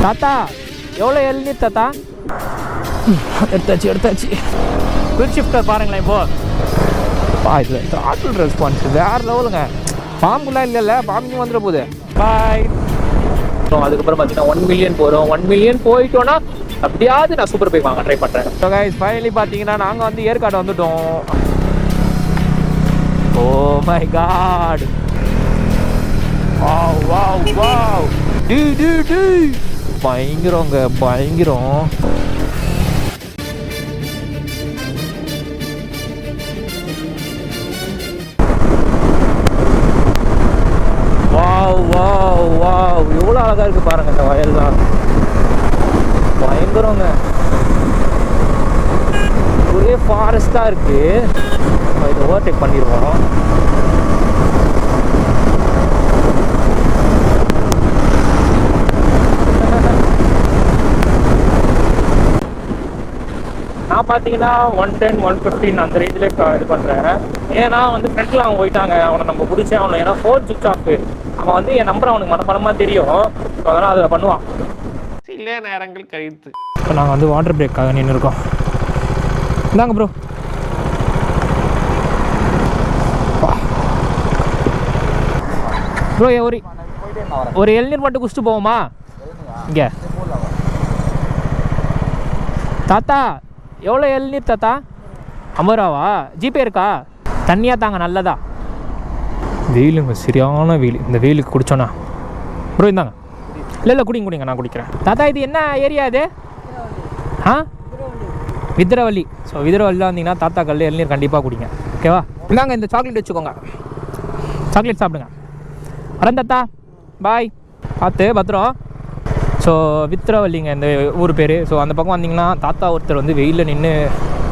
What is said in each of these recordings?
தாத்தா எவ்வளோ இளநீர் தாத்தா? எடுத்தாச்சு. குயிக் ஷிஃப்டர் பாருங்களேன் இப்போ இதில் த்ராட்டில் ரெஸ்பான்ஸ் வேறு லெவலுங்க. பாம்புலாம் இல்லைல்ல, பாம்பு வந்துட போகுது. பாய். அதுக்கப்புறம் பார்த்தீங்கன்னா 1 மில்லியன் போகிறோம். 1 மில்லியன் போயிட்டோன்னா அப்படியாவது நான் சூப்பர் பைக் வாங்க ட்ரை பண்ணுறேன். ஸோ கைஸ் ஃபைனலி பார்த்தீங்கன்னா நாங்கள் வந்து ஏற்காடு வந்துட்டோம். ஓ மை காட், வாவ் டு பயங்கரங்க, பயங்கரம். வாவ் எவ்வளோ அழகா இருக்கு பாருங்க இந்த வயல்லாம். பயங்கரங்க, ஒரே ஃபாரஸ்டா இருக்கு. இதை ஓவர்டேக் பண்ணிடுவோம். நான் பார்த்தீங்கன்னா 110 115 அந்த ரேஞ்சில் இது பண்ணுறேன். ஏன்னா வந்து ஃப்ரெண்டில் அவங்க போயிட்டாங்க, அவனை நம்ம பிடிச்சேன் அவனை. ஏன்னா ஃபோன் சுவிச் ஆஃப். அவன் வந்து என் நம்பர் அவனுக்கு மனப்படமாக தெரியும், அதனால் அதில் பண்ணுவான். சில நேரங்கள் கழித்து இப்போ நாங்கள் வந்து வாட்டர் பிரேக்காக நின்று இருக்கோம். இந்தாங்க ப்ரோ. ப்ரோ ஒரு இளநீர் மட்டும் குடிச்சிட்டு போவோமா? இங்கே தாத்தா எவ்வளோ இளநீர் தாத்தா? 50 ரூபாவா? ஜிபே இருக்கா? தண்ணியாக தாங்க, நல்லதா. வெயிலுங்க, சரியான வெயில். இந்த வெயிலுக்கு குடிச்சோண்ணா ப்ரோ இந்தாங்க. இல்லை குடிங்க, நான் குடிக்கிறேன். தாத்தா இது என்ன ஏரியா இது? விதிரவள்ளி. ஸோ விதிரவள்ளியில் வந்தீங்கன்னா தாத்தா கல் இளநீர் கண்டிப்பாக குடிங்க, ஓகேவா? இந்தாங்க இந்த சாக்லேட் வச்சுக்கோங்க, சாக்லேட் சாப்பிடுங்க. வரேன் தாத்தா, பாய். பார்த்து பத்திரம். ஸோ வித்திரவள்ளிங்க இந்த ஊர் பேர். ஸோ அந்த பக்கம் வந்தீங்கன்னா தாத்தா ஒருத்தர் வந்து வெயிலில் நின்று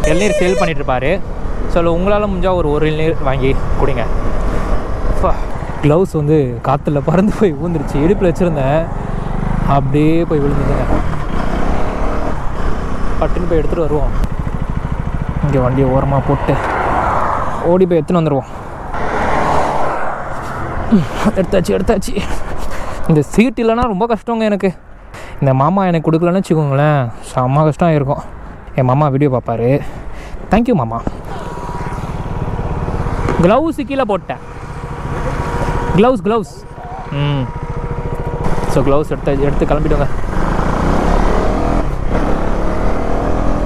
இளநீர் சேல் பண்ணிகிட்ருப்பார். ஸோ உங்களால் முடிஞ்சால் ஒரு இளநீர் வாங்கி குடிங்க. க்ளவுஸ் வந்து காற்றுல பறந்து போய் ஊந்துருச்சு. இடுப்பில் வச்சுருந்தேன், அப்படியே போய் விழுந்துதுங்க. பட்டுன்னு போய் எடுத்துகிட்டு வருவோம். இங்கே வண்டியை ஓரமாக போட்டு ஓடி போய் எடுத்துன்னு வந்துடுவோம். எடுத்தாச்சு. இந்த சீட் இல்லைன்னா ரொம்ப கஷ்டங்க எனக்கு. இந்த மாமா எனக்கு கொடுக்கலன்னு வச்சுக்கோங்களேன், செம்ம கஷ்டம் ஆகிருக்கும். என் மாமா வீடியோ பார்ப்பார். தேங்க்யூ மாமா. க்ளவுஸு கீழே போட்டேன். க்ளவுஸ் ஸோ க்ளவுஸ் எடுத்து கிளம்பிடுங்க.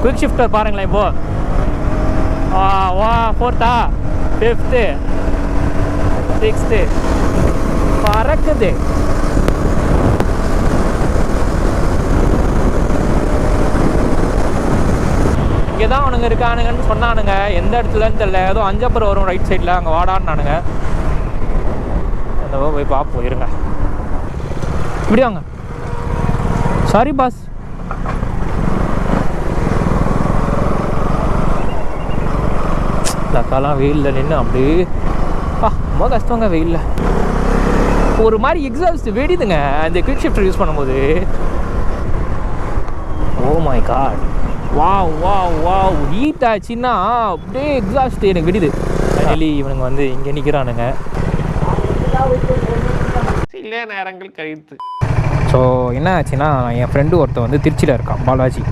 குயிக் ஷிஃப்டர் பாருங்களேன் இப்போ. 4th 5th 6th பறக்குது. இங்கே தான் அவனுங்க இருக்கானுங்கன்னு சொன்னானுங்க. எந்த இடத்துலன்னு தெரியல. ஏதோ அஞ்சப்பர் வரும் ரைட் சைடில், அங்கே வாடான்னானுங்க. அந்த போய் பார்ப்போம், இருங்க. இப்படி வாங்க. Sorry boss. தக்காலாம் வெயிலில் நின்று அப்படியே ரொம்ப கஷ்டங்க வெயிலில். ஒரு மாதிரி எக்ஸாஸ்ட் வெடிதுங்க அந்த குயிக் ஷிஃப்டர் யூஸ் பண்ணும்போது. Oh my God, wow heat ஆச்சுன்னா அப்படியே எக்ஸாஸ்ட் எனக்கு வெடிது. ஃபைனலி இவனுங்க வந்து இங்கே நிற்கிறானுங்க. சில நேரங்கள் கழித்து. ஸோ என்ன ஆச்சுன்னா, என் ஃப்ரெண்டு ஒருத்தன் வந்து திருச்சியில் இருக்கான், பாலாஜி.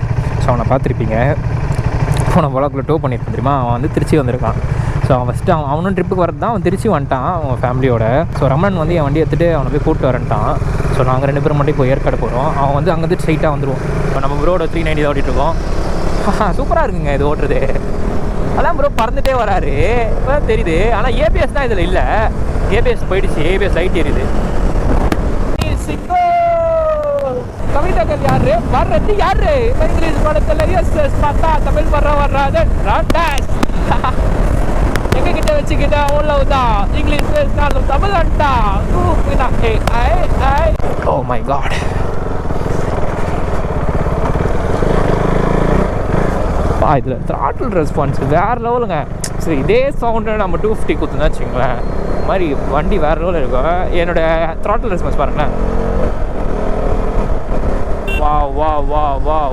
ஸோ அவனை பார்த்துருப்பீங்க, அவனை வழக்குள்ள டோ பண்ணியிருப்பேன் தெரியுமா. அவன் வந்து திருச்சி வந்திருக்கான். ஸோ அவன் ஃபஸ்ட்டு அவனும் ட்ரிப்புக்கு வரது தான் அவன் திருச்சி வந்துட்டான் அவன் ஃபேமிலியோட. ஸோ ரமணன் வந்து என் வண்டி எடுத்துகிட்டு அவனை போய் கூப்பிட்டு வரேன்ட்டான். ஸோ நாங்கள் 2 பேரும் மட்டும் இப்போ ஏற்காடு போகிறோம். அவன் வந்து அங்கேருந்து ஸ்ட்ரைட்டாக வந்துடுவோம். இப்போ நம்ம ப்ரோட 390 தான் ஓட்டிகிட்ருக்கோம். சூப்பராக இருக்குங்க இது ஓட்டுறது. அதான் ப்ரோ பறந்துகிட்டே வராரு, இப்போ தெரியுது. ஆனால் ஏபிஎஸ் தான் இதில் இல்லை. ஏபிஎஸ் போயிடுச்சு, ஏபிஎஸ் லைட் எரியுது. கவிதைகள் யாரு வர்றது யாரு? இங்கிலீஷ் படத்துல எஸ் பார்த்தா தமிழ் வர்றாது. எங்க கிட்ட வச்சுக்கிட்ட அவ்வளவுதான். இங்கிலீஷ் பேசினாலும் தமிழ் அண்டா. Oh my God. இதில் த்ராட்டில் ரெஸ்பான்ஸ் வேறு லெவலுங்க. சரி, இதே சவுண்டு நம்ம 250 கொடுத்துருந்தா வச்சுங்களேன், இந்த மாதிரி வண்டி வேறு லெவலில் இருக்கும். என்னோடய த்ராட்டில் ரெஸ்பான்ஸ் பாருங்களேன்.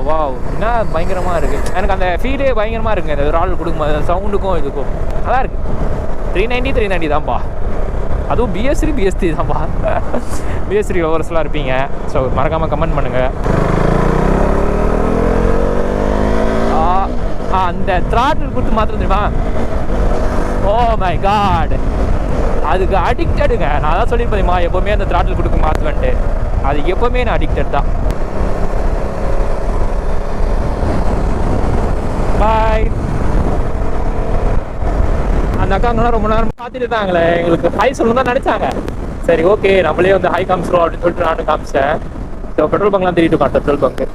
வாவ் என்ன பயங்கரமாக இருக்குது. எனக்கு அந்த ஃபீலே பயங்கரமாக இருக்குங்க. இந்த ரால் கொடுக்கும்போது சவுண்டுக்கும் இதுக்கும் நல்லா இருக்குது. 390 தான்ப்பா. அதுவும் பிஎஸ்சி தான்ப்பா. பிஎஸ்சி லவர்ஸ்லாம் இருப்பீங்க. ஸோ மறக்காமல் கமெண்ட் பண்ணுங்கள். அந்த த்ராட்டில் கொடுத்து மாத்திரம் தெரியுமா? ஓ மை காட், அதுக்கு அடிக்டடுங்க. நான் தான் சொல்லியிருப்பேன்மா எப்போவுமே அந்த த்ராட்டில் கொடுக்க மாற்றுவேன்ட்டு. அது எப்போவுமே நான் அடிக்டட் தான். பாய். அந்த அக்காங்கெல்லாம் ரொம்ப நேரம் பார்த்துட்டு இருந்தாங்களே, எங்களுக்கு ஹாய் சொல்லணும் தான் நினச்சாங்க. சரி ஓகே நம்மளே வந்து ஹாய் காமிச்சிடும் அப்படின்னு சொல்லிட்டு நானும் காமிச்சேன். ஸோ பெட்ரோல் பங்க்லாம் தெரிவிட்டு இருக்கோம். பெட்ரோல் பங்க்கு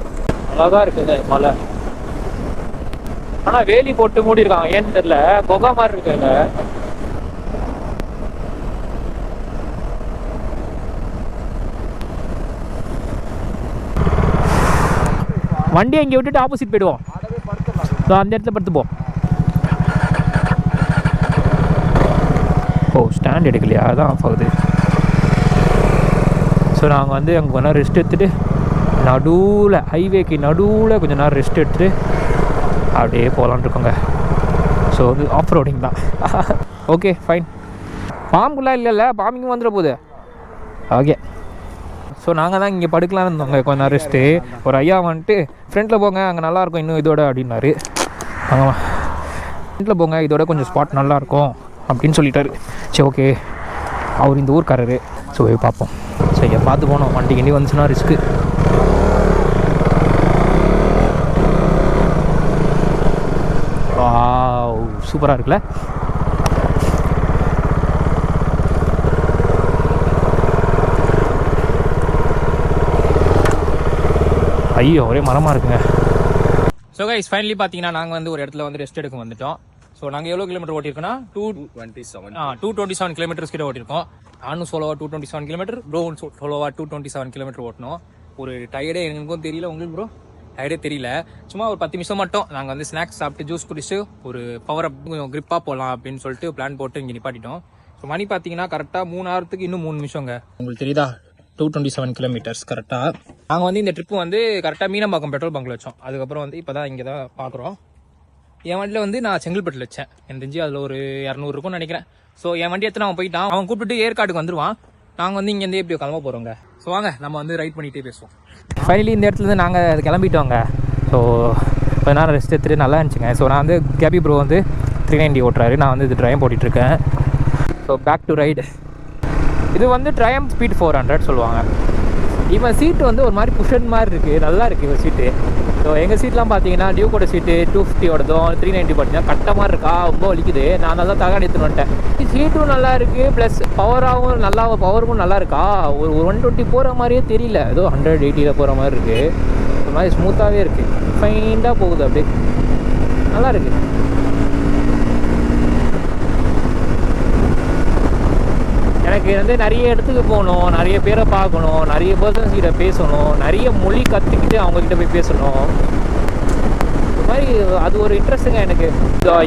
அழகாக இருக்குங்க மலை. ஆனால் வேலி போட்டு மூடி இருக்காங்க, ஏன்னு தெரியல, கொகா மாதிரி இருக்குங்க. வண்டியை இங்கே விட்டுட்டு ஆப்போசிட் போயிடுவோம். ஸோ அந்த இடத்துல படுத்துப்போம். ஓ ஸ்டாண்ட் எடுக்கலையா, அதான் ஆஃப் ஆகுது. ஸோ நாங்கள் வந்து அங்கே கொஞ்ச நேரம் ரெஸ்ட் எடுத்துகிட்டு நடுவில் ஹைவேக்கு நடுவில் கொஞ்சம் நேரம் ரெஸ்ட் எடுத்துகிட்டு அப்படியே போகலான் இருக்கோங்க. ஸோ வந்து ஆஃப் ரோடிங் தான். Okay fine. பாம்புலாம் இல்லைல்ல, பாம்பிங்கும் வந்துட போகுது. ஓகே. ஸோ நாங்கள் தான் இங்கே படுக்கலான்னு இருந்தோங்க கொஞ்ச நேரம் ரெஸ்ட்டு. ஒரு ஐயா வந்துட்டு ஃப்ரண்ட்டில் போங்க அங்கே நல்லாயிருக்கும் இன்னும் இதோட அப்படின்னாரு. ஆமாம் ஃப்ரண்ட்டில் போங்க இதோட கொஞ்சம் ஸ்பாட் நல்லாயிருக்கும் அப்படின்னு சொல்லிட்டாரு. சரி ஓகே, அவர் இந்த ஊர்க்காரரு. ஸோ பார்ப்போம். சரி பார்த்து போனோம், வண்டி கிண்டி வந்துச்சுன்னா ரிஸ்க்கு. சூப்பராக இருக்குல்ல. ஐயோ ஒரே மரமாக இருக்குங்க. ஸோ கைஸ் ஃபைனலி பார்த்தீங்கன்னா நாங்கள் வந்து ஒரு இடத்துல வந்து ரெஸ்ட் எடுக்க வந்துட்டோம். ஸோ நாங்கள் எவ்வளோ கிலோமீட்டர் ஓட்டியிருக்கோன்னா 227 கிலோமீட்டர்ஸ் கிட்ட ஓட்டியிருக்கோம். நானும் சோலோவா 227 கிலோமீட்டர், ப்ரோ சோலோவா 227 கிலோமீட்டர் ஓட்டணும். ஒரு டயர்டே எனக்கும் தெரியல, உங்களுக்கு ப்ரோ டயர்டே தெரியல. சும்மா ஒரு 10 நிமிஷம் மட்டும் நாங்கள் வந்து ஸ்நாக்ஸ் சாப்பிட்டு ஜூஸ் குடிச்சு ஒரு பவர் அப் கொஞ்சம் கிரிப்பாக போகலாம் அப்படின்னு சொல்லிட்டு பிளான் போட்டு இங்கே நிப்பாட்டிட்டோம். ஸோ மணி பார்த்தீங்கன்னா கரெக்டாக 3 hours இன்னும் 3 நிமிஷங்க. உங்களுக்கு தெரியுதா 227 கிலோமீட்டர்ஸ் கரெக்டாக. நாங்கள் வந்து இந்த ட்ரிப்பு வந்து கரெக்டாக மீனம்பாக்கம் பெட்ரோல் பங்க்கில் வச்சோம். அதுக்கப்புறம் வந்து இப்போ தான் இங்கே தான் பார்க்குறோம். என் வண்டியில் வந்து நான் செங்கல்பட்டில் வச்சேன். எனக்கு தெரிஞ்சு அதில் ஒரு 200 இருக்கும்னு நினைக்கிறேன். ஸோ என் வண்டி எடுத்து அவன் போயிட்டான். அவன் கூப்பிட்டு ஏற்காடுக்கு வந்துடுவான். நாங்கள் வந்து இங்கேருந்து எப்படி கிளம்ப போகிறோங்க. ஸோ வாங்க நம்ம வந்து ரைட் பண்ணிகிட்டே பேசுவோம். ஃபைனலி இந்த இடத்துலேருந்து நாங்கள் கிளம்பிட்டோங்க. ஸோ கொஞ்ச நேரம் ரெஸ்ட் எடுத்துகிட்டு நல்லா இருந்துச்சுங்க. ஸோ நான் வந்து கேபி ப்ரோ வந்து 390 ஓட்டுறாரு, நான் வந்து இது ட்ரையம் போட்டிகிட்ருக்கேன். So back to ride. இது வந்து ட்ரையம் ஸ்பீட் 400 சொல்லுவாங்க. இவன் சீட்டு வந்து ஒரு மாதிரி புஷன் மாதிரி இருக்குது, நல்லா இருக்குது இவன் சீட்டு. ஸோ எங்கள் சீட்லாம் பார்த்தீங்கன்னா டியூக்கோட சீட்டு 250ஓடதும் 390 பார்த்தீங்கன்னா கட்ட மாதிரி இருக்கா, ரொம்ப வலிக்குது. நான் நல்லா தகாடி எடுத்துன்னு வந்துட்டேன். சீட்டும் நல்லா இருக்குது, ப்ளஸ் பவராகவும் நல்லா, பவருக்கும் நல்லா இருக்கா. ஒரு 120 போகிற மாதிரியே தெரியல, ஏதோ 180 போகிற மாதிரி இருக்குது. ஒரு மாதிரி ஸ்மூத்தாகவே இருக்குது, ஃபைண்டாக போகுது, அப்படியே நல்லா இருக்குது. எனக்கு வந்து நிறைய இடத்துக்கு போகணும், நிறைய பேரை பார்க்கணும், நிறைய பர்சன்ஸ் கிட்ட பேசணும், நிறைய மொழி கற்றுக்கிட்டு அவங்கக்கிட்ட போய் பேசணும். இந்த மாதிரி அது ஒரு இன்ட்ரெஸ்ட்டுங்க எனக்கு.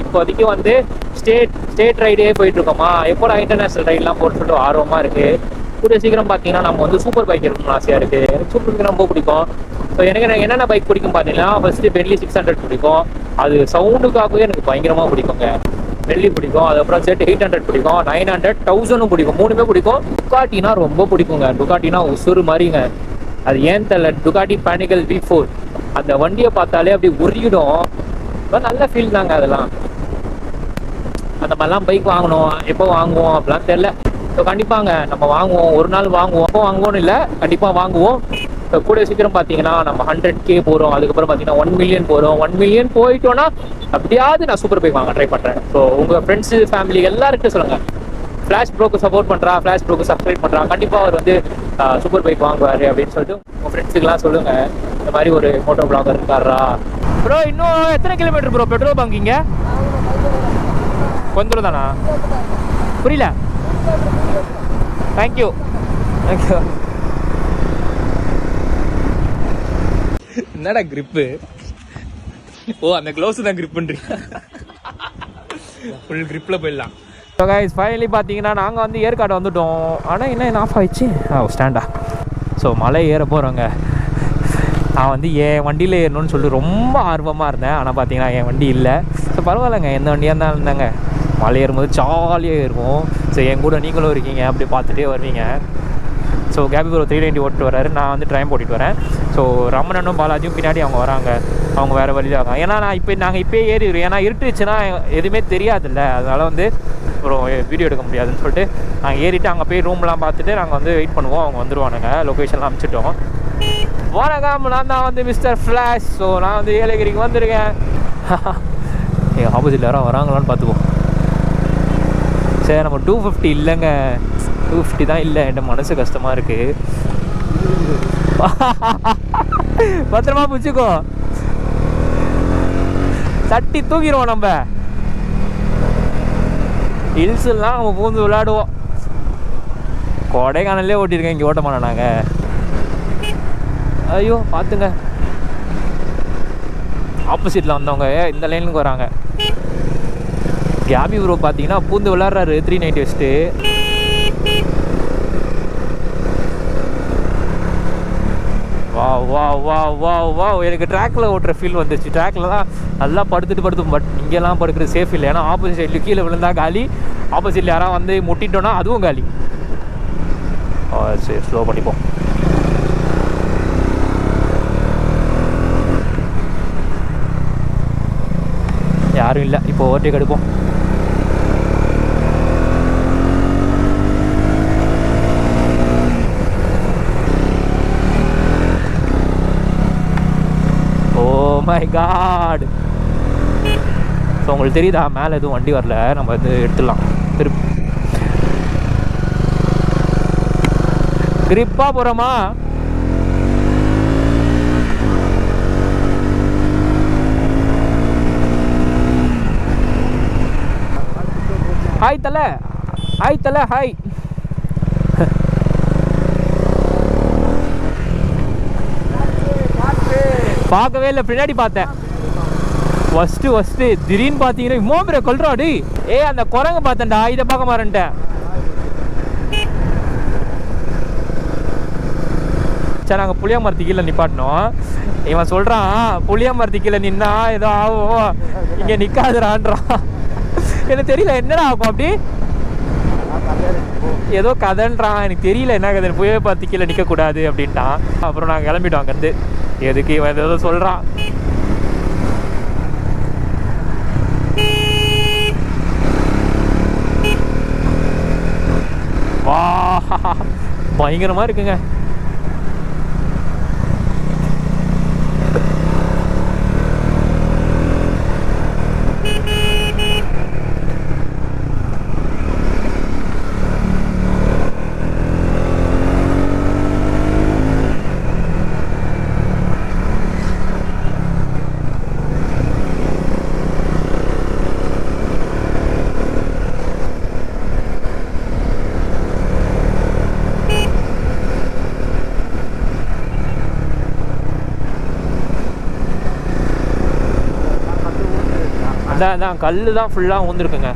இப்போதைக்கு வந்து ஸ்டேட் ரைடே போயிட்டுருக்கோமா, எப்போடா இன்டர்நேஷ்னல் ரைடெலாம் போட்டு சொல்லிட்டு ஆர்வமாக இருக்குது. கூடிய சீக்கிரம் பார்த்தீங்கன்னா நம்ம வந்து சூப்பர் பைக் இருக்கணும்னு ஆசையாக இருக்குது. எனக்கு சூப்பர் பைக் ரொம்ப பிடிக்கும். ஸோ எனக்கு என்னென்ன பைக் பிடிக்கும் பார்த்தீங்கன்னா, ஃபஸ்ட்டு பென்லி 600 பிடிக்கும். அது சவுண்டுக்காகவே எனக்கு பயங்கரமாக பிடிக்குங்க. பென்லி பிடிக்கும், அதுக்கப்புறம் சேர்த்து 800 பிடிக்கும், 900, 1000 பிடிக்கும், 3 பிடிக்கும். டுகாட்டினா ரொம்ப பிடிக்குங்க. டுகாட்டினா உசுறு மாதிரிங்க. அது ஏன் தெரியல, டுகாட்டி பேனிக்கல் V4 அந்த வண்டியை பார்த்தாலே அப்படி உருகிடும். நல்ல ஃபீல் தாங்க அதெல்லாம். அந்த மாதிரிலாம் பைக் வாங்கணும், எப்போ வாங்குவோம் அப்படிலாம் தெரில. ஸோ கண்டிப்பாங்க நம்ம வாங்குவோம், ஒரு நாள் வாங்குவோம். எப்போ வாங்குவோன்னு இல்லை, கண்டிப்பாக வாங்குவோம். ஸோ கூட சீக்கிரம் பார்த்தீங்கன்னா நம்ம 100K போகிறோம், அதுக்கப்புறம் பார்த்தீங்கன்னா 1 million போகிறோம். 1 million போயிட்டோன்னா அப்படியாவது நான் சூப்பர் பைக் வாங்க ட்ரை பண்ணுறேன். ஸோ உங்கள் ஃப்ரெண்ட்ஸு ஃபேமிலி எல்லாருக்கும் சொல்லுங்கள், ஃப்ளாஷ் ப்ரோக்கு சப்போர்ட் பண்ணுறா, ஃப்ளாஷ் ப்ரோக்கு சப்ஸ்கிரைப் பண்ணுறா, கண்டிப்பாக அவர் வந்து சூப்பர் பைக் வாங்குவார் அப்படின்னு சொல்லிட்டு உங்கள் ஃப்ரெண்ட்ஸுக்கெலாம் சொல்லுங்கள். இந்த மாதிரி ஒரு மோட்டோ பிளாகர் இருக்காரா. ப்ரோ இன்னும் எத்தனை கிலோமீட்டர் ப்ரோ பெட்ரோல் பங்க் இங்கே? கொஞ்சம் தூரம் தானா? புரியல. Thank you thank you. என்னடா கிரிப்பு? ஓ அந்த க்ளவுஸ் தான் கிரிப் பண்ணுறீங்க. ஃபுல் கிரிப்பில் போயிடலாம். ஸோ கைஸ் ஃபைனலி பார்த்தீங்கன்னா நாங்கள் வந்து ஏற்காடு வந்துவிட்டோம். ஆனால் என்ன ஆஃப் ஆகிடுச்சு ஸ்டாண்டா. ஸோ மலை ஏற போகிறோங்க. நான் வந்து என் வண்டியில் ஏறணும்னு சொல்லிட்டு ரொம்ப ஆர்வமாக இருந்தேன். ஆனால் பார்த்தீங்கன்னா என் வண்டி இல்லை. ஸோ பரவாயில்லைங்க, எந்த வண்டியாக இருந்தாலும் இருந்தாங்க மலை ஏறும்போது ஜாலியாக இருக்கும். ஸோ என் கூட நீங்களும் இருக்கீங்க, அப்படி பார்த்துட்டே வருவீங்க. ஸோ கேபி ப்ரோ 390 ஓட்டு வராரு, நான் வந்து ட்ரைம் போட்டிட்டு வரேன். ஸோ ரமணனும் பாலாஜியும் பின்னாடி அவங்க வராங்க, அவங்க வேறு வழியில் இருக்காங்க. ஏன்னா நாங்கள் இப்போயே ஏறிடுவோம், ஏன்னா இருட்டுச்சுன்னா எதுவுமே தெரியாதுல்ல, அதனால் வந்து அப்புறம் வீடியோ எடுக்க முடியாதுன்னு சொல்லிட்டு நாங்கள் ஏறிட்டு அங்கே போய் ரூம்லாம் பார்த்துட்டு நாங்கள் வந்து வெயிட் பண்ணுவோம். அவங்க வந்துடுவானுங்க, லொக்கேஷன்லாம் அனுப்பிச்சிட்டோம். வணக்கம், நான் தான் வந்து மிஸ்டர் ஃப்ளாஷ். ஸோ நான் வந்து ஏலகிரிக்கு வந்திருக்கேன். ஆப்போசிட்டில் யாரும் வராங்களான்னு பார்த்துப்போம். சரி, நம்ம 250 இல்லைங்க, 250 தான் இல்லை. என் மனசு கஷ்டமாக இருக்குது. பத்திரமா பிடிச்சிக்கோ, தட்டி தூக்கிடுவோம். நம்ம ஹில்ஸ்லாம் நம்ம பூந்து விளையாடுவோம். கொடைக்கானல்லே ஓட்டியிருக்கேன், இங்கே ஓட்ட மாட்டோம் நாங்கள். ஐயோ பார்த்துங்க, ஆப்போசிட்டில் வந்தவங்க இந்த லைனுக்கு வராங்க. கேபி ப்ரோ பார்த்தீங்கன்னா பூந்து விளாட்றாரு 390 வச்சுட்டு. வா வா வா வா வா எனக்கு ட்ராக்கில் ஓட்டுற ஃபீல் வந்துச்சு. ட்ராக்கில் தான் நல்லா படுத்து பட் இங்கெல்லாம் படுக்கிறது சேஃப் இல்லை. ஏன்னா ஆப்போசிட் சைடில் கீழே விழுந்தா காலி, ஆப்போசிட்டில் யாராவது வந்து முட்டிட்டோன்னா அதுவும் காலி. சரி, ஸ்லோ பண்ணிப்போம். யாரும் இல்லை, இப்போ ஓவர்டேக் எடுப்போம். My God. ஸோ உங்களுக்கு தெரியுதா, மேலே எதுவும் வண்டி வரல, நம்ம வந்து எடுத்துடலாம். திருப்பி கிரிப்பாக போகிறோமா? ஹாய் தலை, ஹாய் தலை, ஹாய். பார்க்கவே இல்லை, பின்னாடி பார்த்தேன். ஃபஸ்ட்டு திடீர்னு பார்த்தீங்கன்னா மோபிர கொல்றாடி. அந்த குரங்கு பார்த்தேன்டா, இதை பார்க்க மாறேன்ட்டேன். சரி, நாங்கள் புளியமரத்து கீழே நிப்பாட்டினோம். இவன் சொல்கிறான், புளியமரத்து கீழே நின்னா ஏதோ ஆகும், இங்கே நிற்காதுறான்றான். எனக்கு தெரியல என்னடா ஆகும் அப்படி, ஏதோ கதைன்றான். எனக்கு தெரியல என்ன கதை. புளிய பார்த்து கீழே நிற்கக்கூடாது அப்படின்ட்டான். அப்புறம் நாங்கள் கிளம்பிட்டோம் அங்கேருந்து. எதுக்கு இவன் ஏதோ சொல்கிறான். வா, பயங்கரமாக இருக்குங்க. அதான் கல் தான் ஃபுல்லாக ஊந்துருக்குங்க.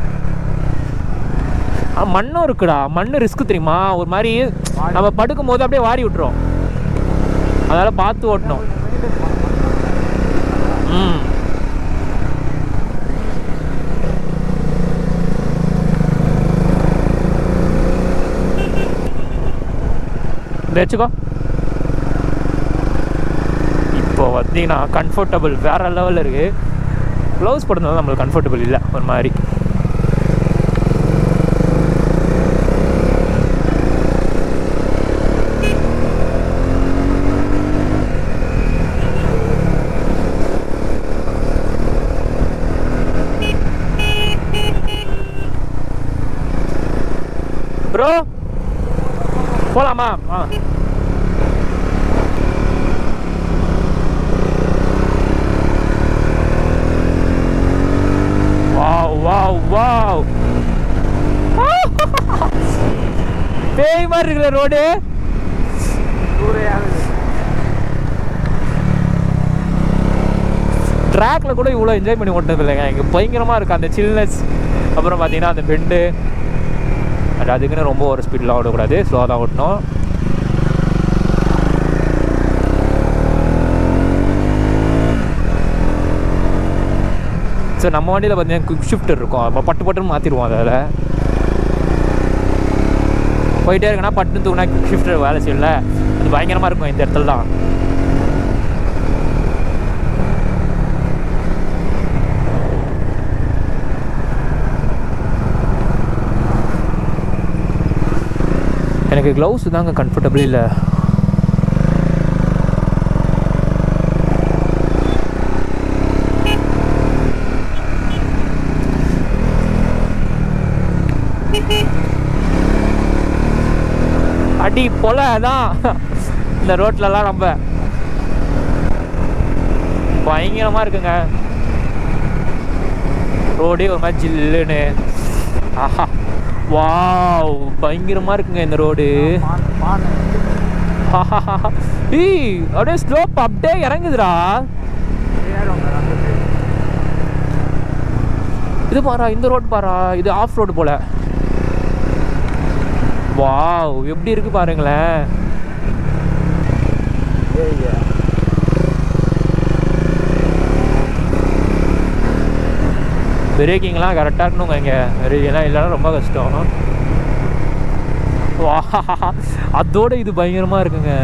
மண்ணும் இருக்குடா. மண் ரிஸ்க்கு தெரியுமா, ஒரு மாதிரி நம்ம படுக்கும் போது அப்படியே வாரி விட்டுரும். அதனால் பார்த்து ஓட்டணும். வச்சுக்கோ. இப்போ பார்த்தீங்கன்னா கம்ஃபர்டபுள் வேறு லெவலில் இருக்குது. க்ளவுஸ் போடுறதுனால நம்மளுக்கு கம்ஃபர்டபுள் இல்லை, ஒரு மாதிரி. ப்ரோ போகலாமா? வாவ், பேய் மாதிரி இருக்கிற ரோடு. ட்ராக்ல கூட இவ்வளோ என்ஜாய் பண்ணி ஓட்டினது இல்லைங்க. இங்கே பயங்கரமாக இருக்குது அந்த சில்னஸ். அப்புறம் பார்த்தீங்கன்னா அந்த பெண்டு, அதுக்குன்னு ரொம்ப ஒரு ஸ்பீடில் ஓடக்கூடாது, ஸ்லோவாக தான் ஓட்டணும். ஸோ நம்ம வண்டியில் பார்த்தீங்கன்னா குவிக் ஷிஃப்டர் இருக்கும், அப்போ பட்டு பட்டுன்னு மாற்றிடுவோம். அதில் போயிட்டே இருக்குன்னா பட்டு தூக்குனா ஷிஃப்டர் வேலை செய்யல. அது பயங்கரமாக இருக்கும் இந்த இடத்துல தான். எனக்கு க்ளவுஸ் தாங்க கம்ஃபர்டபுள் இல்லை. அடி போல தான் இந்த ரோட்லலாம் ரொம்ப பயங்கரமாக இருக்குங்க. ரோடே ஒரு மாதிரி ஜில்லுன்னு. ஆஹா வாவ் பயங்கரமாக இருக்குங்க இந்த ரோடு. அப்படியே ஸ்லோப் அப்படியே இறங்குதுடா. இது பாரா, இந்த ரோடு பாரா, இது ஆஃப் ரோடு போல. வாவ் எப்படி இருக்கு பாருங்களேன். பிரேக்கிங்லாம் கரெக்டாக இருக்கணுங்க இங்கே. ஏன்னா இல்லைன்னா ரொம்ப கஷ்டம். வா அதோட இது பயங்கரமாக இருக்குங்க.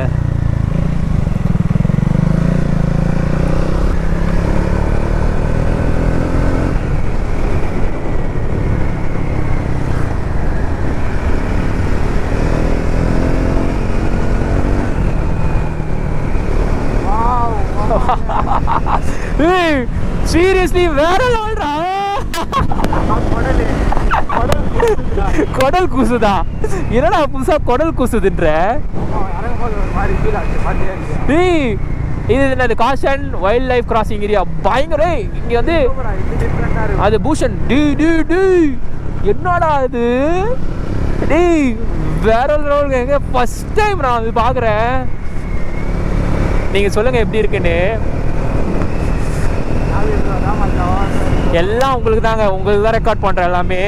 சீரியஸ்லி வேற லெவல்டா. குடல் கூசுதா? என்னடா புதுசா குடல் கூசுதுன்ற? இது என்னது? Caution wild life crossing area. பயங்கர. இங்க வந்து அது பூஷன். என்னடா இது? டேய் வேற லெவல்ங்க. எங்க ஃபர்ஸ்ட் டைம் நான் இது பாக்குறேன். நீங்க சொல்லுங்க எப்படி இருக்குன்னு. எல்லாம் உங்களுக்கு தாங்க, உங்களுக்கு தான் ரெக்கார்ட் பண்றேன். எல்லாமே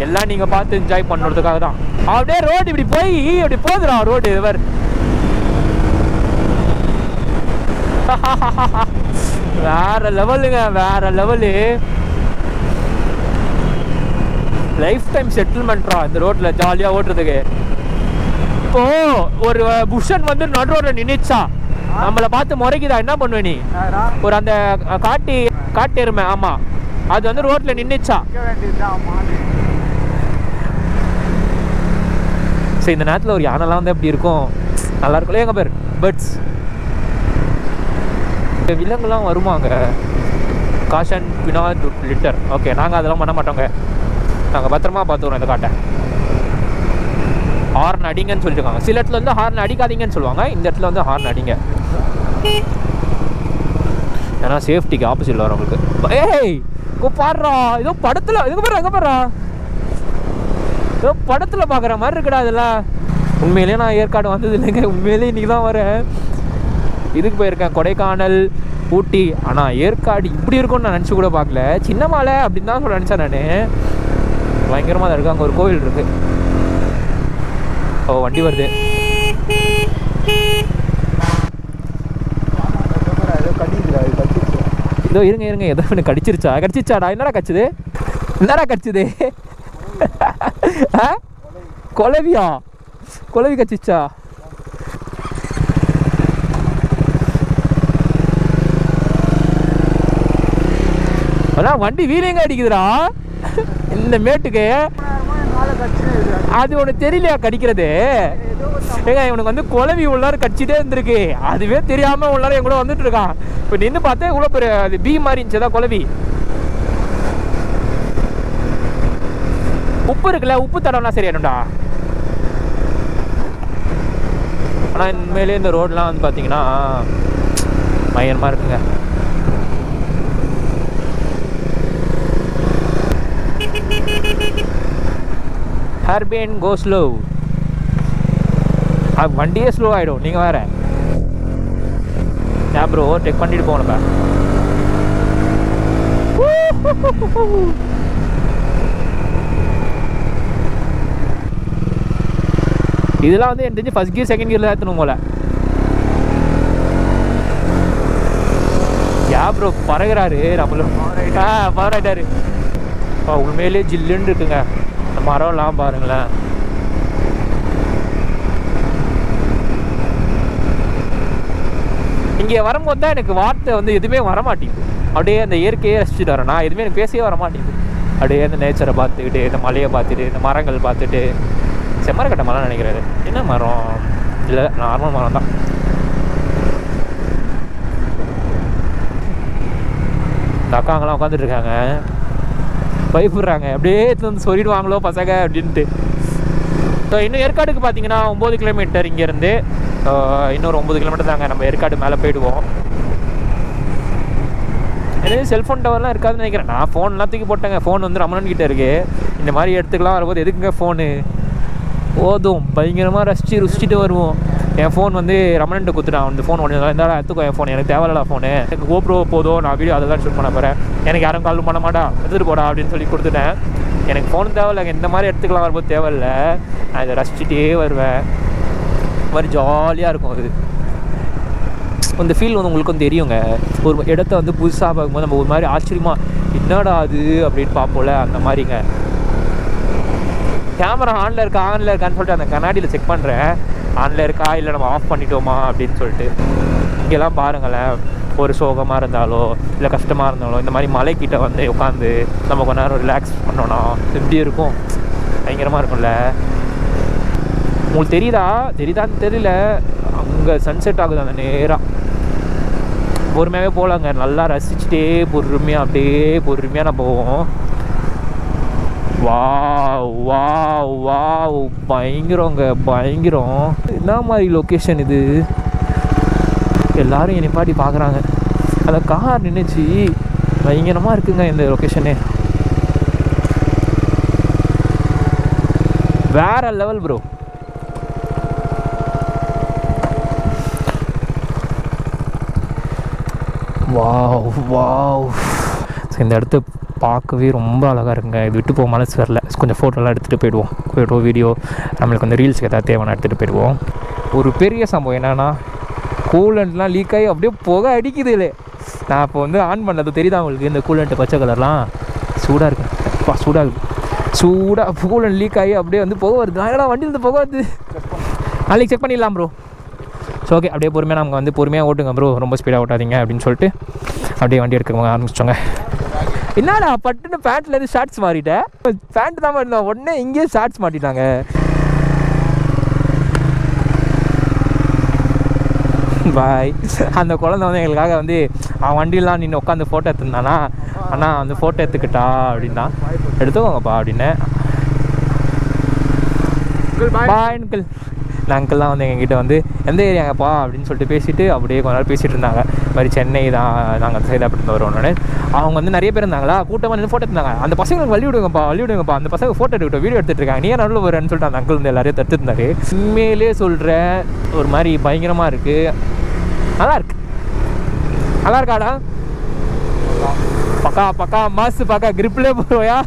எல்லாம் நீங்க பார்த்து என்ஜாய் பண்ணுறதுக்காக தான். அப்படியே ரோடு இப்படி போய் இப்படி போகுதுடா ரோடு. இவர் வேற லெவலுங்க, வேற லெவலு. லைஃப் டைம் செட்டில்மெண்ட்ரா இந்த ரோட்ல ஜாலியா ஓட்டுறதுக்கு. இப்போ ஒரு புஷன் வந்து நடு ரோட்ல நின்னுச்சா நம்மளை பார்த்து முறைக்குதா, என்ன பண்ணுவ நீ? ஒரு அந்த காட்டு எருமை, ஆமா, அது வந்து ரோட்ல நின்னுச்சா. சரி இந்த நேரத்தில் ஒரு யானைலாம் வந்து எப்படி இருக்கும்? நல்லா இருக்கும்ல. எங்க பேர் பேர்ட்ஸ், விலங்குலாம் வருவாங்க. Caution பினாட் litre. ஓகே நாங்கள் அதெல்லாம் பண்ண மாட்டோங்க. நாங்கள் பத்திரமா பார்த்துக்கிறோம் இந்த காட்டை. ஹார்ன் அடிங்கன்னு சொல்லியிருக்காங்க. சில இடத்துல வந்து ஹார்ன் அடிக்காதீங்கன்னு சொல்லுவாங்க. இந்த இடத்துல வந்து ஹார்ன் அடிங்க, ஏன்னா சேஃப்டிக்கு ஆப்போசிட்ல வரவங்களுக்கு. ஏய் பாடுறா, ஏதோ படத்துல எங்க பாடுறா, ஏதோ படத்துல பாக்குற மாதிரி இருக்குடா இதெல்லாம். உண்மையிலேயே நான் ஏற்காடு வந்தது இல்லைங்க. உண்மையிலேயே இன்னைக்கு தான் வரேன். இதுக்கு போயிருக்கேன், கொடைக்கானல், ஊட்டி. ஆனால் ஏற்காடு இப்படி இருக்கும்னு நான் நினச்சி கூட பார்க்கல. சின்ன மலை அப்படின்னு தான் சொல்ல நினச்சேன் நான். பயங்கரமாக தான் இருக்குது. அங்கே ஒரு கோவில் இருக்குது. ஓ வண்டி வருது. இதோ இருங்க ஏதோ ஒன்று கடிச்சிருச்சாடா? என்னடா கடிச்சுது? குலவி கடிச்சிச்சா? அதான் வண்டி வீலிங்க அடிக்குதுடா இந்த மேட்டுக்கு. அது உனக்கு தெரியலையா கடிக்கிறது? ஏங்க இவனுக்கு வந்து குலவி உள்ளார கடிச்சிட்டே இருந்திருக்கு. அதுவே தெரியாம உள்ளார என் கூட வந்துட்டு இருக்கான். இப்போ நின்று பார்த்தா இவ்வளோ பெரிய அது பீ மாதிரி இருந்துச்சுதா குலவி. உப்பு இருக்குல்ல, உப்பு தடம்னா சரியானும்டா. ஆனால் உண்மையிலே இந்த ரோடெலாம் வந்து பார்த்தீங்கன்னா பயங்கரமாக இருக்குங்க. ஹர்பேன் கோ ஸ்லோ. வண்டியே ஸ்லோ ஆகிடும். நீங்கள் வேறு ஏன் ப்ரோ டெக் பண்ணிட்டு போகணும்பா. இதெல்லாம் வந்து எனக்கு தெரிஞ்சு ஃபர்ஸ்ட் கியர் செகண்ட் கியரில் தான் ஏற்றணும் போல. ஏன் ப்ரோ பறகுறாரு நம்மளும். பவர் ஆகிட்டாரு. உண்மையிலே ஜில்லுன்னு இருக்குங்க. இந்த மரம்லாம் பாருங்களேன். இங்கே வரும்போது தான் எனக்கு வார்த்தை வந்து எதுவுமே வரமாட்டேங்குது. அப்படியே அந்த இயற்கையே ரசிச்சுட்டு வரேன் நான், எதுவுமே எனக்கு பேசவே வரமாட்டேங்குது. அப்படியே அந்த நேச்சரை பார்த்துக்கிட்டு, இந்த மலையை பார்த்துட்டு, இந்த மரங்கள் பார்த்துட்டு. செம்மரக்கட்டை மரம் நினைக்கிறாரு. என்ன மரம்? இல்லை, நார்மல் மரம் தான். இந்த அக்காங்கெல்லாம் உட்காந்துட்டு இருக்காங்க, பயப்படுறாங்க, அப்படியே வந்து சொல்லிடுவாங்களோ பசங்க அப்படின்ட்டு. ஸோ இன்னும் ஏற்காடுக்கு பார்த்தீங்கன்னா 9 கிலோமீட்டர் இங்கேருந்து. இன்னொரு 9 கிலோமீட்டர் தாங்க, நம்ம ஏற்காடு மேலே போயிடுவோம். எனக்கு செல்ஃபோன் டவர்லாம் இருக்காதுன்னு நினைக்கிறேன். நான் ஃபோன்லாம் தூக்கி போட்டேங்க. ஃபோன் வந்து ரமணன் கிட்டே இருக்குது. இந்த மாதிரி இடத்துக்குலாம் வரும்போது எதுக்குங்க ஃபோனு? போதும், பயங்கரமாக ருசிச்சுட்டு வருவோம். என் ஃபோன் வந்து ரமணன்ட்டு கொடுத்துட்டான். அந்த ஃபோன் ஒன்று இருந்தாலும் எடுத்துக்கோ, என் ஃபோன் எனக்கு தேவையில்ல ஃபோனு, எனக்கு GoPro போதும், நான் வீடியோ அதெல்லாம் ஷூட் பண்ண போகிறேன், எனக்கு யாரும் கால் பண்ண மாட்டா, எடுத்துகிட்டு போடா அப்படின்னு சொல்லி கொடுத்துட்டேன். எனக்கு ஃபோன் தேவையில்லைங்க, இந்த மாதிரி இடத்துக்குலாம் வரும்போது தேவையில்ல. நான் இதை ரசிச்சுட்டே வருவேன். இந்த மாதிரி ஜாலியாக இருக்கும். அது அந்த ஃபீல் வந்து உங்களுக்கு வந்து தெரியுங்க. ஒரு இடத்த வந்து புதுசாக பார்க்கும்போது நம்ம ஒரு மாதிரி ஆச்சரியமாக என்னடா அது அப்படின்னு பார்ப்போம்ல, அந்த மாதிரிங்க. கேமரா ஆனில் இருக்கான்னு சொல்லிட்டு அந்த கண்ணாடியில் செக் பண்ணுறேன், ஆனில் இருக்கா இல்லை நம்ம ஆஃப் பண்ணிட்டோமா அப்படின்னு சொல்லிட்டு. இங்கெல்லாம் பாருங்களேன், ஒரு சோகமாக இருந்தாலோ இல்லை கஷ்டமாக இருந்தாலோ இந்த மாதிரி மலைக்கிட்ட வந்து உட்காந்து நம்ம கொஞ்ச நேரம் ரிலாக்ஸ் பண்ணோன்னா எப்படி இருக்கும்? பயங்கரமாக இருக்கும்ல. உங்களுக்கு தெரியுதான்னு தெரியல, அங்கே சன்செட் ஆகுது அந்த நேராக. பொறுமையாகவே போகலாங்க, நல்லா ரசிச்சுட்டே பொறுமையாக நான் போவோம். வாவ் பயங்கரங்க, பயங்கரம். என்ன மாதிரி லொக்கேஷன் இது? எல்லாரும் என்னை பாட்டி பார்க்குறாங்க. அந்த கார் நின்றுச்சு, பயங்கரமாக இருக்குங்க இந்த லொக்கேஷனே. வேற லெவல் ப்ரோ. வாவ். இந்த இடத்த பார்க்கவே ரொம்ப அழகாக இருக்குங்க. இது விட்டு போக மனசு வரல. கொஞ்சம் ஃபோட்டோலாம் எடுத்துகிட்டு போயிடுவோம். வீடியோ நம்மளுக்கு வந்து ரீல்ஸுக்கு எதாவது தேவையான எடுத்துகிட்டு போயிடுவோம். ஒரு பெரிய சம்பவம் என்னென்னா, கூலண்ட்லாம் லீக் ஆகி அப்படியே புகை அடிக்குது. இல்லை, நான் இப்போ வந்து ஆன் பண்ணது தெரியுதா உங்களுக்கு? இந்த கூலண்ட்டு பச்சை கலர்லாம் சூடாக இருக்குப்பா, சூடாக கூலண்ட் லீக் ஆகி அப்படியே வந்து புகை வருது. நான் வண்டியில் இருந்து புகை வருது. நாளைக்கு செக் பண்ணிடலாம் ப்ரோ. ஸோ ஓகே, அப்படியே பொறுமையாக நமக்கு வந்து பொறுமையாக ஓட்டுங்க ப்ரோ, ரொம்ப ஸ்பீடாக ஓட்டாதீங்க அப்படின்னு சொல்லிட்டு அப்படியே வண்டி எடுக்க ஆரம்பிச்சோங்க. என்னடா பட்டுன்னு பேண்ட்லேருந்து ஷார்ட்ஸ் மாறிட்டேன். பேண்ட் தான் மாட்டினோம், உடனே இங்கேயே ஷார்ட்ஸ் மாட்டிட்டாங்க. பாய். அந்த குழந்தை வந்து எங்களுக்காக வந்து அவன் வண்டியெலாம் நின்று உட்காந்து ஃபோட்டோ எடுத்துருந்தானா, ஆனால் வந்து ஃபோட்டோ எடுத்துக்கிட்டா அப்படின்னா, எடுத்துக்கோங்கப்பா அப்படின்னு. Bye uncle. இந்த அங்கிள்லாம் வந்து எங்ககிட்ட வந்து எந்த ஏரியாங்கப்பா அப்படின்னு சொல்லிட்டு பேசிவிட்டு அப்படியே கொஞ்ச நேரம் பேசிகிட்டு இருந்தாங்க. இது மாதிரி சென்னை தான், நாங்கள் அந்த சைடு அப்படி வருவோன்னு. அவங்க வந்து நிறைய பேர் இருந்தாங்களா, கூட்டமாக நின்று ஃபோட்டோ எடுத்தாங்க. அந்த பசங்களுக்கு வழி விடுங்கப்பா, அந்த பசங்க ஃபோட்டோ எடுக்கட்டும், வீடியோ எடுத்துகிட்டு இருக்காங்க, நீ நடுவில் வரேன்னு சொல்லிட்டு அந்த அங்கிள் வந்து எல்லாரையும் தடுத்துருந்தாரு. உண்மையிலே சொல்கிறேன், ஒரு மாதிரி பயங்கரமாக இருக்குது. நல்லா இருக்காடா? பக்கா மாசு கிரிப்லேயே போடுவோயா?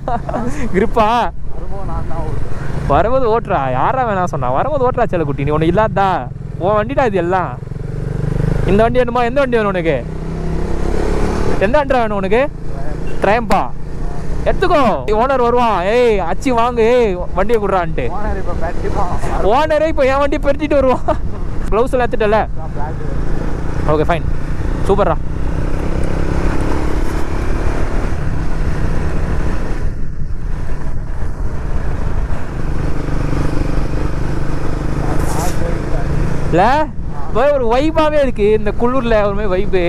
கிரிப்பா வரும்போது ஓட்டுறா, யாரா வேணா சொன்னா? வரும்போது ஓட்டுறா செல்லக்குட்டி, நீ ஒன்று இல்லாதா? உன் வண்டிடா இது எல்லாம். இந்த வண்டி வேணுமா? எந்த வண்டி வேணும் உனக்கு? எந்த வண்டி வேணும் உனக்கு? ட்ரைம்பா எடுத்துக்கோ. ஓனர் வருவான், ஏய் அச்சி வாங்கு, ஏய் வண்டியை கொடுறான்ட்டு. ஓனரே இப்போ என் வண்டியை பெருட்டிட்டு வருவான். க்ளவுஸ் எல்லாம் எடுத்துட்டல? ஓகே ஃபைன், சூப்பர்ரா. இல்லை ஒரு வைபாகவே இருக்குது இந்த குளிரில், ஒரு மாதிரி வைப்பு.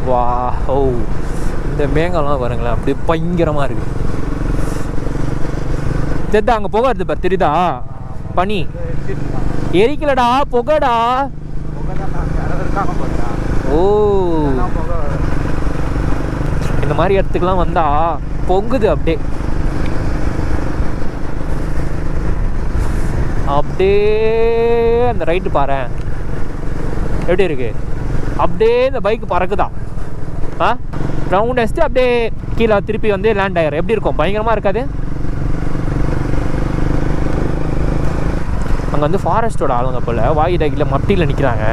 வா ஓ, இந்த மேங்கலாம் பாருங்களேன், அப்படியே பயங்கரமாக இருக்குது. தெரியுதா அங்கே புகை வருது பாரு, தெரியுதா? பனி எரிக்கலடா, புகைடா. ஓ, இந்த மாதிரி இடத்துக்குலாம் வந்தால் பொங்குது அப்படியே அந்த ரைட்டு பாரு எப்படி இருக்கு. அப்படியே இந்த பைக்கு பறக்குதா, ரவுண்ட் அடிச்சுட்டு அப்படியே கீழே திருப்பி வந்து லேண்ட் ஆகிடும். எப்படி இருக்கும்? பயங்கரமாக இருக்காது? அங்கே வந்து ஃபாரஸ்ட்டோட ஆளுங்க போல் வாகி டாக்கில் மப்டியில் நிற்கிறாங்க.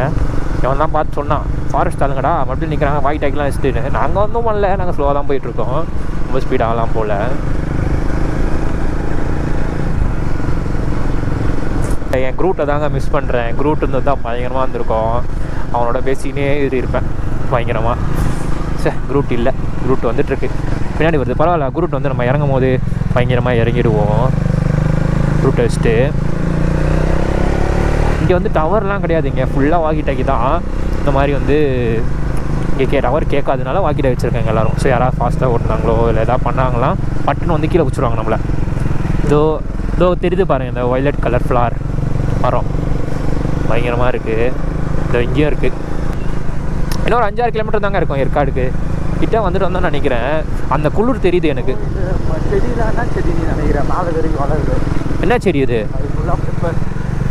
இவன் தான் பார்த்து சொன்னான், ஃபாரஸ்ட் ஆளுங்கடா மப்டியில் நிற்கிறாங்க, வாகி டாக்கிலாம் வச்சுட்டு. நாங்கள் வந்து பண்ணல, நாங்கள் ஸ்லோவாக தான் போயிட்டுருக்கோம், ரொம்ப ஸ்பீடாகலாம் போல். என் குரூட்டை தாங்க மிஸ் பண்ணுறேன். குரூட் இருந்து தான் பயங்கரமாக இருந்திருக்கும். அவனோட பேசினே இருப்பேன் பயங்கரமாக. சே குரூட் இல்லை, குரூட் வந்துட்டுருக்கு பின்னாடி வருது. பரவாயில்ல, குரூட் வந்து நம்ம இறங்கும் போது பயங்கரமாக இறங்கிடுவோம் ரூட்டை வச்சுட்டு. இங்கே வந்து டவர்லாம் கிடையாது, இங்கே ஃபுல்லாக வாக்கி டாக்கி தான். இந்த மாதிரி வந்து இங்கே டவர் கேட்காதனால வாக்கி டாக்கி வச்சுருக்காங்க எல்லோரும். ஸோ யாராவது ஃபாஸ்ட்டாக ஓட்டினாங்களோ இல்லை எதாவது பண்ணாங்களாம் பட்டுன்னு வந்து கீழே வச்சுருவாங்க நம்மளை. இதோ தெரியுது பாருங்கள், இந்த வயலட் கலர் ஃப்ளார் மரம் பயங்கரமாக இருக்குது. இதோ இங்கேயும் இருக்குது. இன்னும் ஒரு 5-6 கிலோமீட்டர் தாங்க இருக்கும் ஏற்காடுக்கு. கிட்ட வந்துட்டு வந்தோன்னு நினைக்கிறேன். அந்த குளிர் தெரியுது எனக்கு. செடி நினைக்கிறேன் மேலே வரைக்கும் வளருது. என்ன செடி இது?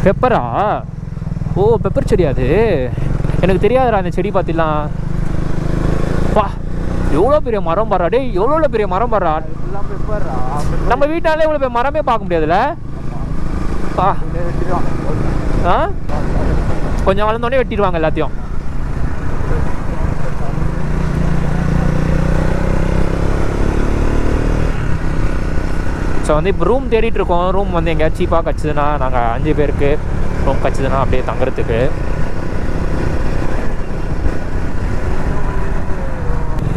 பெப்பரா? ஓ பெப்பர் செடியா அது? எனக்கு தெரியாதுடா அந்த செடி பார்த்திலாம். பா எவ்வளோ பெரிய மரம் பாரா. டே எவ்வளோ பெரிய மரம் பாரா. நம்ம வீட்டாலே இவ்வளோ பெரிய மரமே பார்க்க முடியாதுல்ல. பா ஆ கொஞ்சம் வளர்ந்தோடனே வெட்டிடுவாங்க எல்லாத்தையும். ஸோ வந்து இப்போ ரூம் தேடிட்டுருக்கோம். ரூம் வந்து எங்கேயாச்சும் சீப்பாக கிடச்சிதுன்னா, நாங்கள் 5 பேருக்கு ரூம் கிடச்சிதுன்னா அப்படியே தங்குறதுக்கு.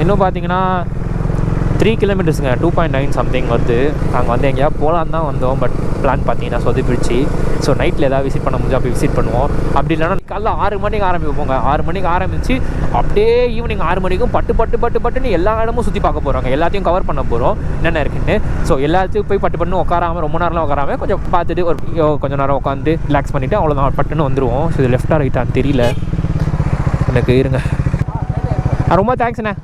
இன்னும் பார்த்தீங்கன்னா 3 கிலோமீட்டர்ஸுங்க, 2.9 சம்திங் வருது. நாங்கள் வந்து எங்கேயா போகலான்னு தான் வந்தோம். பட் பிளான் பார்த்தீங்கன்னா சொதப்பிடுச்சு. ஸோ நைட்டில் எதாவது விசிட் பண்ண முடிஞ்சா போய் விசிட் பண்ணுவோம். அப்படி இல்லைனா காலைல 6 மணிக்கு ஆரம்பிப்போங்க. 6 மணிக்கு ஆரம்பித்து அப்படியே ஈவினிங் 6 மணிக்கும் பட்டுன்னு எல்லா இடமும் சுற்றி பார்க்க போகிறாங்க. எல்லாத்தையும் கவர் பண்ண போகிறோம் என்னென்ன இருக்குன்னு. ஸோ எல்லாத்தையும் போய் பட்டு உட்காராமல் ரொம்ப நேரம்லாம் உட்காராமல் கொஞ்சம் பார்த்துட்டு கொஞ்சம் நேரம் உட்காந்து ரிலாக்ஸ் பண்ணிவிட்டு அவ்வளோதான் பட்டுன்னு வந்துடுவோம். ஸோ இது லெஃப்டாக ரைட்டான்னு தெரியல எனக்கு. இருங்க, ரொம்ப தேங்க்ஸ்ண்ணே.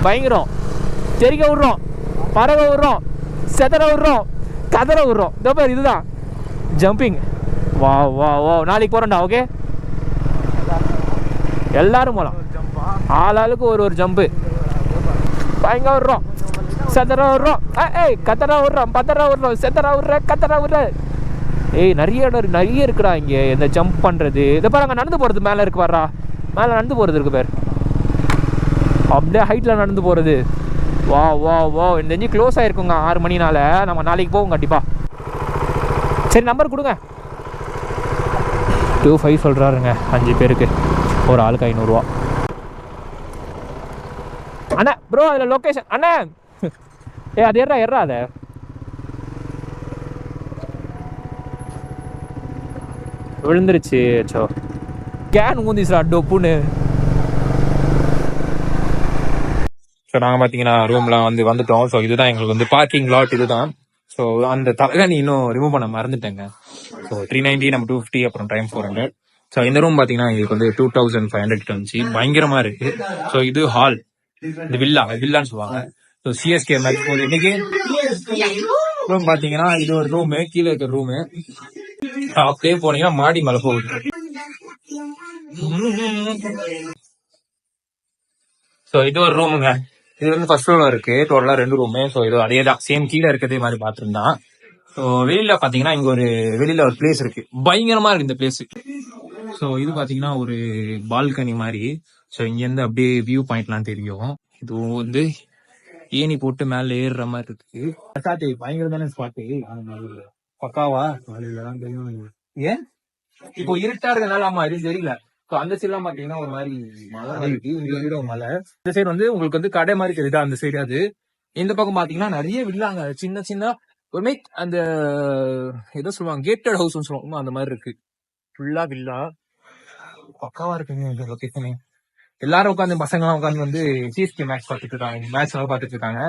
பயங்கரம் தெரிக்க விட்றோம், பறவை விட்றோம், செதற விட்றோம், கதற விட்றோம். இதோ பேர் இதுதான் ஜம்பிங். வா வா வா நாளைக்கு போகிறோம்டா. ஓகே எல்லாரும் போகலாம். ஆளாளுக்கு ஒரு ஜம்பு. பயங்கர விட்றோம், செதற விட்றோம், ஏய் கத்தரா விட்றோம், பத்தரா விட்றோம், செதற விட்ற, கத்தரா விட்ற. ஏய் நிறைய இருக்குடா இங்கே இந்த ஜம்ப் பண்ணுறது. இதை பாரு அங்கே நடந்து போகிறது மேலே இருக்கு பாருடா. மேலே நடந்து போகிறது இருக்கு பேர். அப்படியே ஹைட்டில் நடந்து போகிறது. வா வா வா இந்த இஞ்சி க்ளோஸ் ஆகிருக்குங்க 6 மணினால. நம்ம நாளைக்கு போவோம் கண்டிப்பாக. சரி நம்பர் கொடுங்க. 25 சொல்கிறாருங்க 5 பேருக்கு, ஒரு ஆளுக்கு 500 ரூபா. அண்ணா ப்ரோ அதில் லொக்கேஷன் அண்ணா. அது எறா அதை விழுந்துருச்சு. சோ கேன் ஊந்திச்சுடா டொப்புன்னு. ஸோ நாங்கள் பார்த்தீங்கன்னா ரூம்லாம் வந்துட்டோம். ஸோ இதுதான் எங்களுக்கு வந்து பார்க்கிங் லாட் இதுதான். ஸோ அந்த தலைகாணி இன்னும் ரிமூவ் பண்ண மறந்துட்டேங்க. ஸோ 390 நம்ம 250 அப்புறம் டைம் 400. ஸோ இந்த ரூம் பார்த்தீங்கன்னா எங்களுக்கு வந்து 2500 வந்துச்சு. பயங்கரமாக இருக்கு. ஸோ இது ஹால், இந்த வில்லான்னு சொல்லுவாங்க. ஸோ சிஎஸ்கே மேட்ச் போகுது இன்னைக்கு. ரூம் பார்த்தீங்கன்னா இது ஒரு ரூமு, கீழே இருக்கிற ரூமு. அப்படியே போனீங்கன்னா மாடி மேலே போகுது. ஸோ இது ஒரு ரூமுங்க. இது வந்து ஃபர்ஸ்ட் ஃப்ளோர்ல இருக்கு. டோட்டலா 2 ரூமு. ஸோ இது அதே தான் சேம் கீழே இருக்கிறதே மாதிரி பாத்துருந்தான். ஸோ வெளியில பாத்தீங்கன்னா இங்க வெளியில ஒரு பிளேஸ் இருக்கு. பயங்கரமா இருக்கு இந்த பிளேஸ். ஸோ இது பாத்தீங்கன்னா ஒரு பால்கனி மாதிரி. ஸோ இங்க இருந்து அப்படியே வியூ பாயிண்ட்லாம் தெரியும். இது வந்து ஏணி போட்டு மேல ஏறுற மாதிரி இருக்கு. பயங்கர தானே ஸ்பாட்டு. பக்காவா தான் தெரியும். ஏன் இப்போ இருட்டா இருக்கனால ஆமா இது தெரியல. அந்த சைட்லாம் பாத்தீங்கன்னா ஒரு மாதிரி மலை இருக்கு. மலை இந்த சைடு வந்து உங்களுக்கு வந்து கடை மாதிரி தெரியுதா அந்த சைடு. அது இந்த பக்கம் பாத்தீங்கன்னா நிறைய வில்லாங்க, சின்ன ஒருமே அந்த ஏதோ சொல்லுவாங்க கேட்டட் ஹவுஸ் சொல்லுவாங்க அந்த மாதிரி இருக்கு. ஃபுல்லா வில்லா பக்காவா இருக்குங்க இந்த லொகேஷனே. எல்லாரும் உட்காந்து பசங்க எல்லாம் உட்காந்து வந்து சிஎஸ்கே மேட்ச் பார்த்துட்டு இருக்காங்க. மேட்ச் எல்லாம் பார்த்துட்டு இருக்காங்க.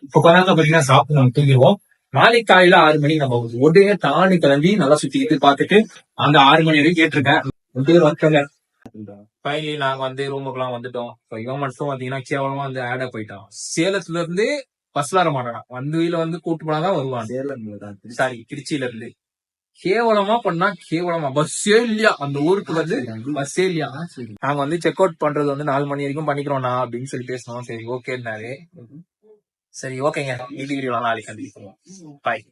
இப்போ கொஞ்சம் பாத்தீங்கன்னா சாப்பிட்டு நம்ம தூங்கிடுவோம். நாளைக்கு காலையில 6 மணிக்கு நம்ம உடனே தாண்டி கிளம்பி நல்லா சுத்திட்டு பார்த்துட்டு அந்த 6 மணி வரைக்கும் கேட்டிருக்கேன். ஃபைனலி நாங்க வந்து ரூமுக்குலாம் வந்துட்டோம். இவன் மட்டும் பாத்தீங்கன்னா கேவலமா வந்து ஆடா போயிட்டான். சேலத்துல இருந்து பஸ்ல வர மாட்டான், வண்டியில வந்து கூட்டு போனாதான் வருவான். சாரி திருச்சியில இருந்து. கேவலமா பண்ணா, கேவலமா பஸ்ஸே இல்லையா அந்த ஊருக்கு வந்து பஸ்ஸே இல்லையா. நாங்க வந்து செக் அவுட் பண்றது வந்து 4 மணி வரைக்கும் பண்ணிக்கிறோம்னா அப்படின்னு சொல்லி பேசணும். சரி ஓகேன்னாரு. சரி ஓகேங்க, வீடியோ நாளைக்கு கண்டிப்பா பாய்.